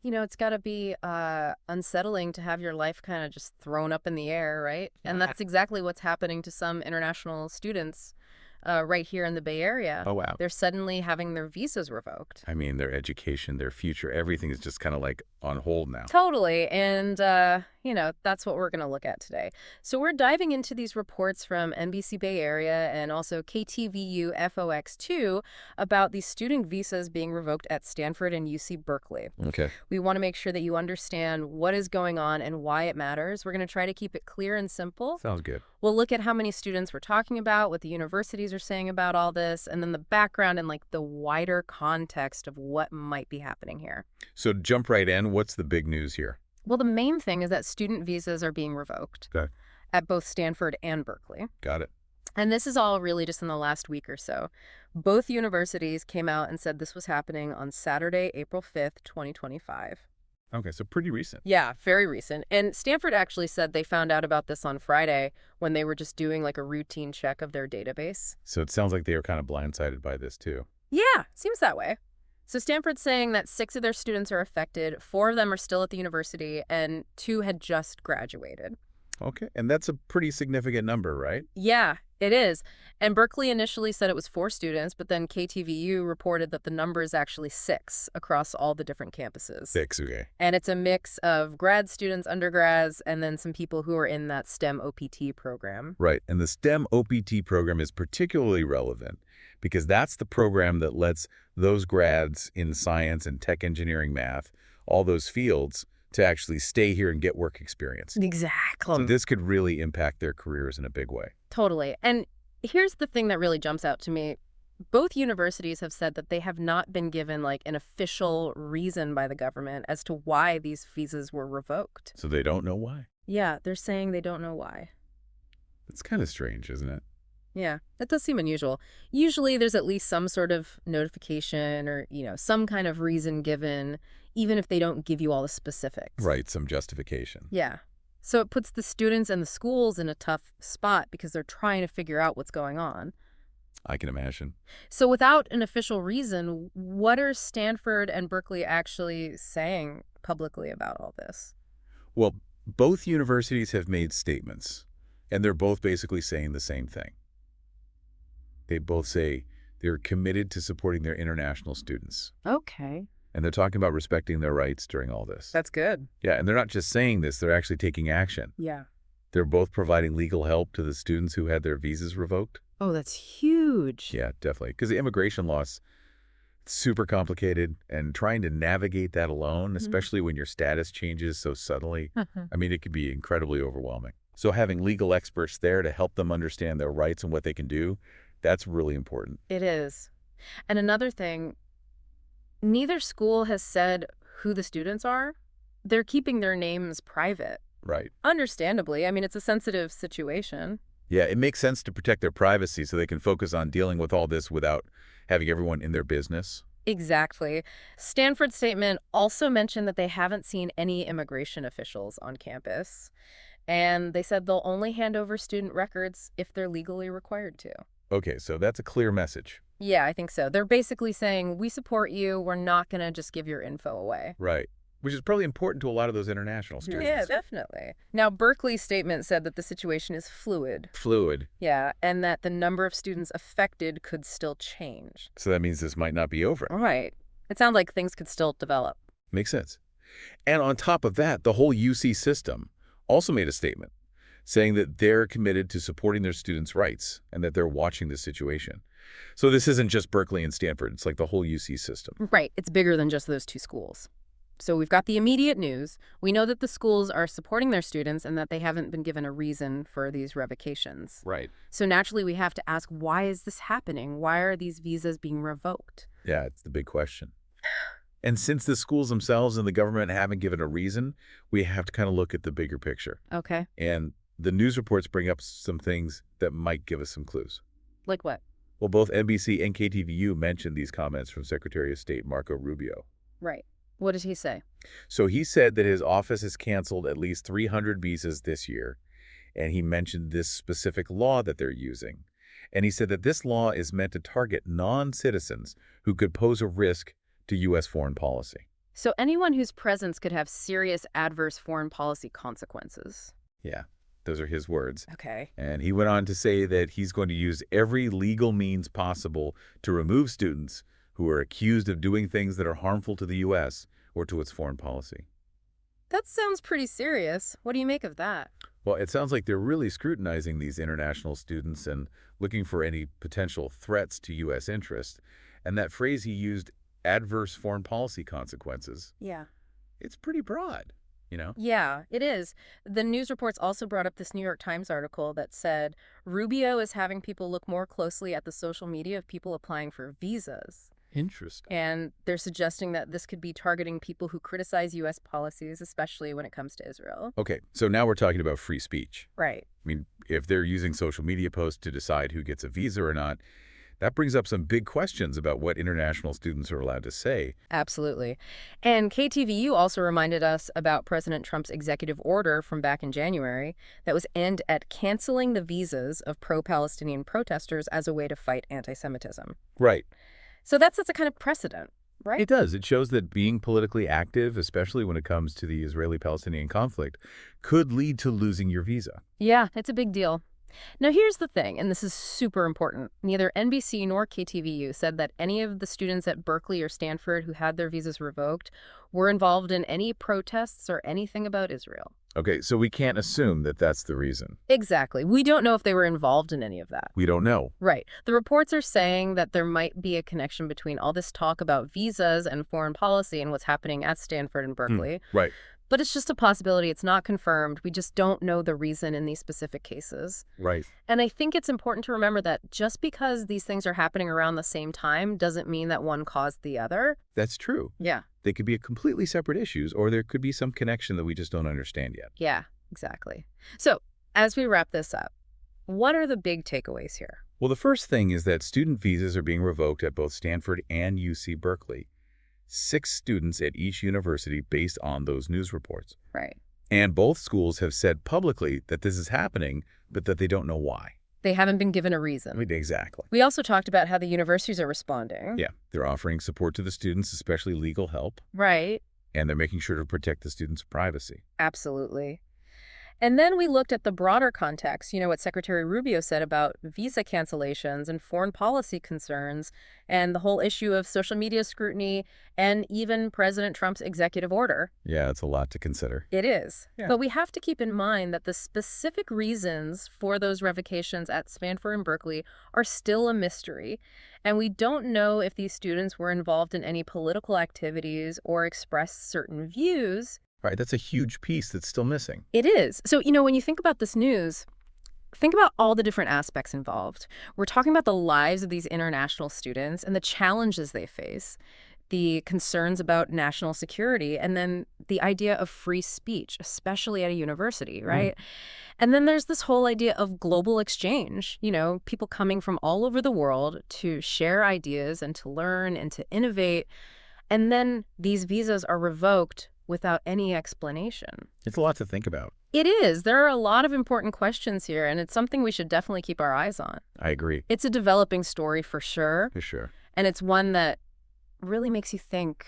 It's got to be unsettling to have your life kind of just thrown up in the air, right? And Yeah. that's exactly what's happening to some international students right here in the Bay Area. Oh, wow. They're suddenly having their visas revoked. I mean, their education, their future, everything is just kind of like on hold now. Totally. And, that's what we're going to look at today. So we're diving into these reports from NBC Bay Area and also KTVU FOX2 about these student visas being revoked at Stanford and UC Berkeley. Okay. We want to make sure that you understand what is going on and why it matters. We're going to try to keep it clear and simple. Sounds good. We'll look at how many students we're talking about, what the universities are saying about all this, and then the background and the wider context of what might be happening here. So jump right in. What's the big news here? Well, the main thing is that student visas are being revoked Okay. at both Stanford and Berkeley. Got it. And this is all really just in the last week or so. Both universities came out and said this was happening on Saturday, April 5th, 2025. Okay, so pretty recent. Yeah, very recent. And Stanford actually said they found out about this on Friday when they were just doing a routine check of their database. So it sounds like they were kind of blindsided by this too. Yeah, seems that way. So Stanford's saying that 6 of their students are affected, 4 of them are still at the university, and 2 had just graduated. Okay, and that's a pretty significant number, right? Yeah, it is. And Berkeley initially said it was 4 students, but then KTVU reported that the number is actually 6 across all the different campuses. 6, okay. And it's a mix of grad students, undergrads, and then some people who are in that STEM OPT program. Right, and the STEM OPT program is particularly relevant because that's the program that lets those grads in science and tech engineering, math, all those fields, to actually stay here and get work experience. Exactly. So this could really impact their careers in a big way. Totally. And here's the thing that really jumps out to me. Both universities have said that they have not been given an official reason by the government as to why these visas were revoked. So they don't know why. Yeah, they're saying they don't know why. It's kind of strange, isn't it? Yeah, that does seem unusual. Usually there's at least some sort of notification or, some kind of reason given, even if they don't give you all the specifics. Right, some justification. Yeah. So it puts the students and the schools in a tough spot because they're trying to figure out what's going on. I can imagine. So without an official reason, what are Stanford and Berkeley actually saying publicly about all this? Well, both universities have made statements, and they're both basically saying the same thing. They both say they're committed to supporting their international students. Okay. And they're talking about respecting their rights during all this. That's good. Yeah, and they're not just saying this, they're actually taking action. Yeah. They're both providing legal help to the students who had their visas revoked. Oh, that's huge. Yeah, definitely. Because the immigration law is super complicated, and trying to navigate that alone, especially when your status changes so suddenly, I mean, it could be incredibly overwhelming. So having legal experts there to help them understand their rights and what they can do, that's really important. It is. And another thing, neither school has said who the students are. They're keeping their names private. Right. Understandably. I mean, it's a sensitive situation. Yeah, it makes sense to protect their privacy so they can focus on dealing with all this without having everyone in their business. Exactly. Stanford's statement also mentioned that they haven't seen any immigration officials on campus. And they said they'll only hand over student records if they're legally required to. Okay, so that's a clear message. Yeah, I think so. They're basically saying, we support you. We're not going to just give your info away. Right. Which is probably important to a lot of those international students. Yeah, definitely. Now, Berkeley's statement said that the situation is fluid. Fluid. Yeah, and that the number of students affected could still change. So that means this might not be over. Right. It sounds like things could still develop. Makes sense. And on top of that, the whole UC system also made a statement saying that they're committed to supporting their students' rights and that they're watching the situation. So this isn't just Berkeley and Stanford. It's like the whole UC system. Right. It's bigger than just those 2 schools. So we've got the immediate news. We know that the schools are supporting their students and that they haven't been given a reason for these revocations. Right. So naturally, we have to ask, why is this happening? Why are these visas being revoked? Yeah, it's the big question. And since the schools themselves and the government haven't given a reason, we have to kind of look at the bigger picture. Okay. And the news reports bring up some things that might give us some clues. Like what? Well, both NBC and KTVU mentioned these comments from Secretary of State Marco Rubio. Right. What did he say? So he said that his office has canceled at least 300 visas this year, and he mentioned this specific law that they're using. And he said that this law is meant to target non-citizens who could pose a risk to U.S. foreign policy. So anyone whose presence could have serious adverse foreign policy consequences. Yeah, those are his words. Okay. And he went on to say that he's going to use every legal means possible to remove students who are accused of doing things that are harmful to the U.S. or to its foreign policy. That sounds pretty serious. What do you make of that? Well, it sounds like they're really scrutinizing these international students and looking for any potential threats to U.S. interests. And that phrase he used, adverse foreign policy consequences, Yeah. it's pretty broad, you know? Yeah, it is. The news reports also brought up this New York Times article that said Rubio is having people look more closely at the social media of people applying for visas. Interesting. And they're suggesting that this could be targeting people who criticize U.S. policies, especially when it comes to Israel. Okay, so now we're talking about free speech. Right. I mean, if they're using social media posts to decide who gets a visa or not, that brings up some big questions about what international students are allowed to say. Absolutely. And KTVU also reminded us about President Trump's executive order from back in January that was aimed at canceling the visas of pro-Palestinian protesters as a way to fight anti-Semitism. Right. So that sets a kind of precedent, right? It does. It shows that being politically active, especially when it comes to the Israeli-Palestinian conflict, could lead to losing your visa. Yeah, it's a big deal. Now, here's the thing, and this is super important. Neither NBC nor KTVU said that any of the students at Berkeley or Stanford who had their visas revoked were involved in any protests or anything about Israel. Okay, so we can't assume that that's the reason. Exactly. We don't know if they were involved in any of that. We don't know. Right. The reports are saying that there might be a connection between all this talk about visas and foreign policy and what's happening at Stanford and Berkeley. Right. But it's just a possibility. It's not confirmed. We just don't know the reason in these specific cases. Right. And I think it's important to remember that just because these things are happening around the same time doesn't mean that one caused the other. That's true. Yeah. They could be completely separate issues, or there could be some connection that we just don't understand yet. Yeah, exactly. So as we wrap this up, what are the big takeaways here? Well, the first thing is that student visas are being revoked at both Stanford and UC Berkeley. 6 students at each university based on those news reports. Right. And both schools have said publicly that this is happening, but that they don't know why. They haven't been given a reason. Exactly. We also talked about how the universities are responding. Yeah, they're offering support to the students, especially legal help, Right. and they're making sure to protect the students' privacy. Absolutely. And then we looked at the broader context, what Secretary Rubio said about visa cancellations and foreign policy concerns and the whole issue of social media scrutiny and even President Trump's executive order. Yeah, it's a lot to consider. It is. Yeah. But we have to keep in mind that the specific reasons for those revocations at Stanford and Berkeley are still a mystery. And we don't know if these students were involved in any political activities or expressed certain views. Right, that's a huge piece that's still missing. It is. So, when you think about this news, think about all the different aspects involved. We're talking about the lives of these international students and the challenges they face, the concerns about national security, and then the idea of free speech, especially at a university, right? And then there's this whole idea of global exchange, people coming from all over the world to share ideas and to learn and to innovate. And then these visas are revoked without any explanation. It's a lot to think about. It is. There are a lot of important questions here, and it's something we should definitely keep our eyes on. I agree. It's a developing story for sure. For sure. And it's one that really makes you think,